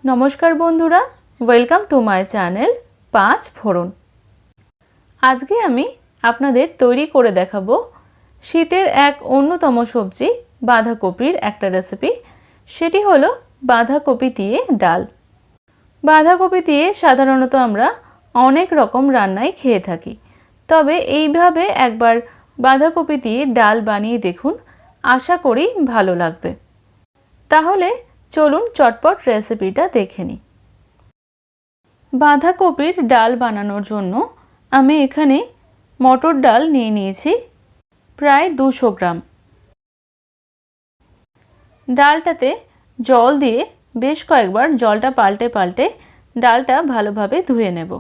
नमस्कार बंधुरा welcome to my channel पाँच फोड़न। आज के आमी आपनादेर तैरी करे देखाबो शीतेर एक अन्यतम सब्जी बाँधाकपिर एकटा रेसिपि। सेटी हलो बाँधाकपि दिये डाल। बाँधाकपि दिये साधारणत आमरा अनेक रकम रान्नाई खेये थाकी, तबे एइभावे एकबार बाँधाकपि दिये डाल बानिये देखुन, आशा करी भालो लागबे। ताहले चलुन चटपट रेसिपिटा देखे निই। बाँधाकपिर डाल बानानोर जोन्नो आमी एखाने मटर डाल निये निয়েছি प्राय 200 ग्राम। डालटाते जल दिए बेश कयेकबार जलटा पाल्टे पाल्टे डालटा भालोभाবে धुए नेब।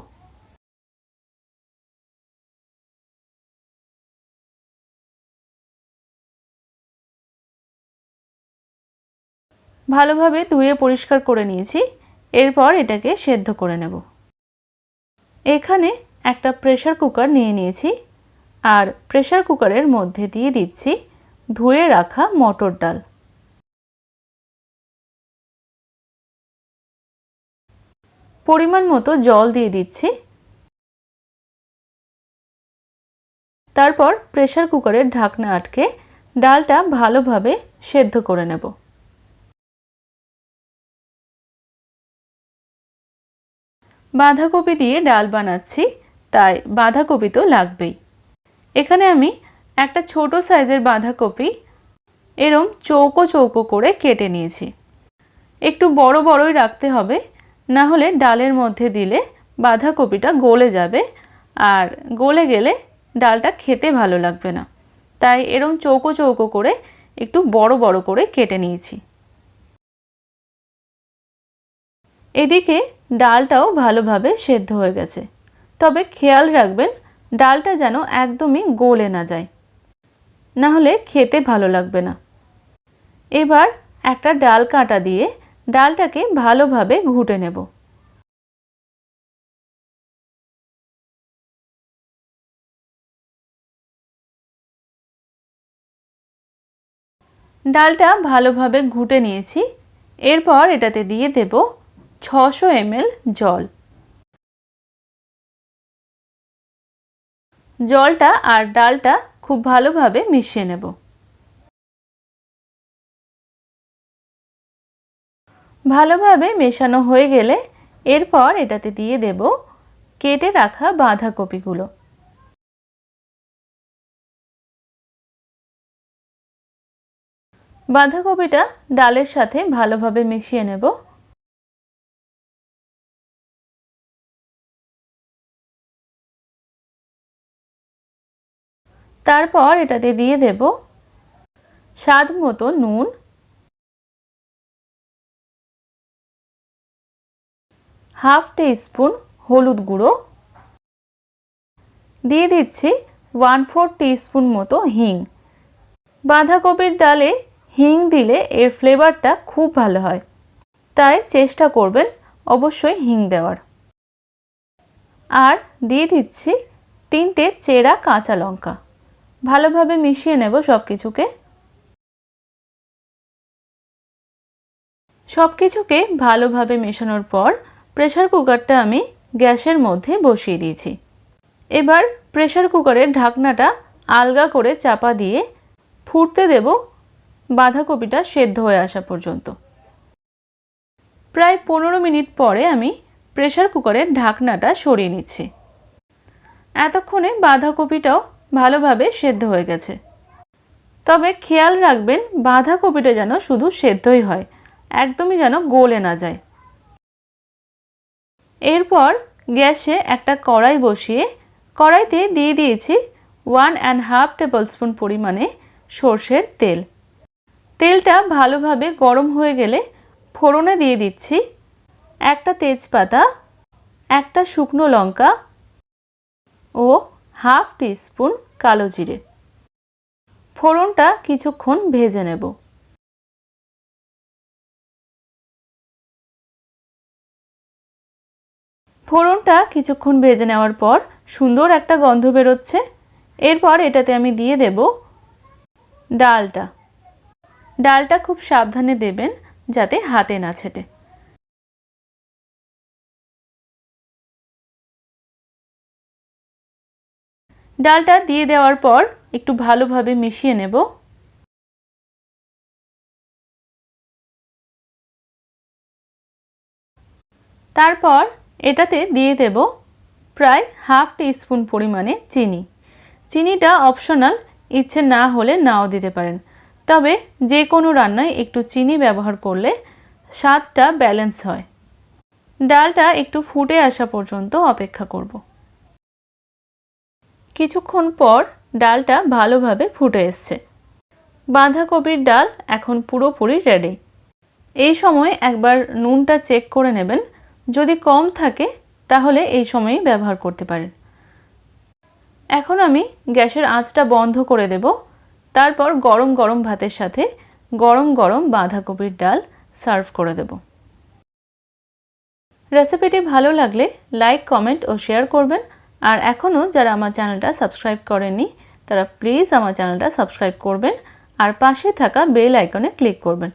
ভালোভাবে ধুয়ে পরিষ্কার করে নিয়েছি। এরপর এটাকে সেদ্ধ করে নেব। এখানে একটা প্রেসার কুকার নিয়ে নিয়েছি আর প্রেসার কুকারের মধ্যে দিয়ে দিচ্ছি ধুয়ে রাখা মটর ডাল। পরিমাণ মতো জল দিয়ে দিচ্ছি। তারপর প্রেসার কুকারের ঢাকনা আটকে ডালটা ভালোভাবে সেদ্ধ করে নেব। বাঁধাকপি দিয়ে ডাল বানাচ্ছি, তাই বাঁধাকপি তো লাগবেই। এখানে আমি একটা ছোট সাইজের বাঁধাকপি এরকম চৌকো চৌকো করে কেটে নিয়েছি। একটু বড় বড়ই রাখতে হবে, না হলে ডালের মধ্যে দিলে বাঁধাকপিটা গলে যাবে আর গলে গেলে ডালটা খেতে ভালো লাগবে না। তাই এরকম চৌকো চৌকো করে একটু বড় বড় করে কেটে নিয়েছি। এদিকে ডালটাও ভালোভাবে সেদ্ধ হয়ে গেছে, তবে খেয়াল রাখবেন ডালটা যেন একদমই গলে না যায়, না হলে খেতে ভালো লাগবে না। এবার একটা ডাল কাঁটা দিয়ে ডালটাকে ভালোভাবে ঘুটে নেব। ডালটা ভালোভাবে ঘুটে নিয়েছি। এরপর এটাতে দিয়ে দেব 600 ml জল। জলটা আর ডালটা খুব ভালোভাবে মিশিয়ে নেব। ভালোভাবে মেশানো হয়ে গেলে এরপর এটাতে দিয়ে দেব কেটে রাখা বাঁধাকপিগুলো। বাঁধাকপিটা ডালের সাথে ভালোভাবে মিশিয়ে নেব। তারপর এটাতে দিয়ে দেব স্বাদ মতো নুন, হাফ টিস্পুন হলুদ গুঁড়ো, দিয়ে দিচ্ছি 1/4 টিস্পুন মতো হিং। বাঁধাকপির ডালে হিং দিলে এর ফ্লেভারটা খুব ভালো হয়, তাই চেষ্টা করবেন অবশ্যই হিং দেওয়ার। আর দিয়ে দিচ্ছি 3টে চেরা কাঁচা লঙ্কা। ভালোভাবে মিশিয়ে নেব সবকিছুকে। সবকিছুকে ভালোভাবে মেশানোর পর প্রেসার কুকারটা আমি গ্যাসের মধ্যে বসিয়ে দিয়েছি। এবার প্রেসার কুকারের ঢাকনাটা আলগা করে চাপা দিয়ে ফুটতে দেব বাঁধাকপিটা সেদ্ধ হয়ে আসা পর্যন্ত। প্রায় 15 মিনিট পরে আমি প্রেসার কুকারের ঢাকনাটা সরিয়ে নিচ্ছি। এতক্ষণে বাঁধাকপিটাও ভালোভাবে সেদ্ধ হয়ে গেছে, তবে খেয়াল রাখবেন বাঁধাকপিটা যেন শুধু সেদ্ধই হয়, একদমই যেন গলে না যায়। এরপর গ্যাসে একটা কড়াই বসিয়ে কড়াইতে দিয়ে দিয়েছি 1.5 টেবিলস্পুন পরিমাণে সরষের তেল। তেলটা ভালোভাবে গরম হয়ে গেলে ফোড়নে দিয়ে দিচ্ছি একটা তেজপাতা, একটা শুকনো লঙ্কা ও হাফ টিস্পুন কালো জিরে। ফোড়নটা কিছুক্ষণ ভেজে নেব। ফোড়নটা কিছুক্ষণ ভেজে নেওয়ার পর সুন্দর একটা গন্ধ বেরোচ্ছে। এরপর এটাতে আমি দিয়ে দেব ডালটা। ডালটা খুব সাবধানে দেবেন যাতে হাতে না ছেটে। ডালটা দিয়ে দেওয়ার পর একটু ভালোভাবে মিশিয়ে নেব। তারপর এটাতে দিয়ে দেব প্রায় হাফ টিস্পুন পরিমাণে চিনি। চিনিটা অপশনাল, ইচ্ছে না হলে নাও দিতে পারেন। তবে যে কোনো রান্নায় একটু চিনি ব্যবহার করলে স্বাদটা ব্যালেন্স হয়। ডালটা একটু ফুটে আসা পর্যন্ত অপেক্ষা করব। কিছুক্ষণ পর ডালটা ভালোভাবে ফুটে এসছে। বাঁধাকপির ডাল এখন পুরোপুরি রেডি। এই সময় একবার নুনটা চেক করে নেবেন, যদি কম থাকে তাহলে এই সময়ই ব্যবহার করতে পারেন। এখন আমি গ্যাসের আঁচটা বন্ধ করে দেব। তারপর গরম গরম ভাতের সাথে গরম গরম বাঁধাকপির ডাল সার্ভ করে দেব। রেসিপিটি ভালো লাগলে লাইক, কমেন্ট ও শেয়ার করবেন। আর এখনও যারা আমার চ্যানেলটা সাবস্ক্রাইব করেননি তারা প্লিজ আমার চ্যানেলটা সাবস্ক্রাইব করবেন আর পাশে থাকা বেল আইকনে ক্লিক করবেন।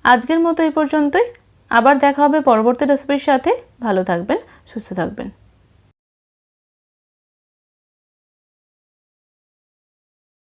আজকের মতো এই পর্যন্তই। আবার দেখা হবে পরবর্তী রেসিপির সাথে। ভালো থাকবেন, সুস্থ থাকবেন।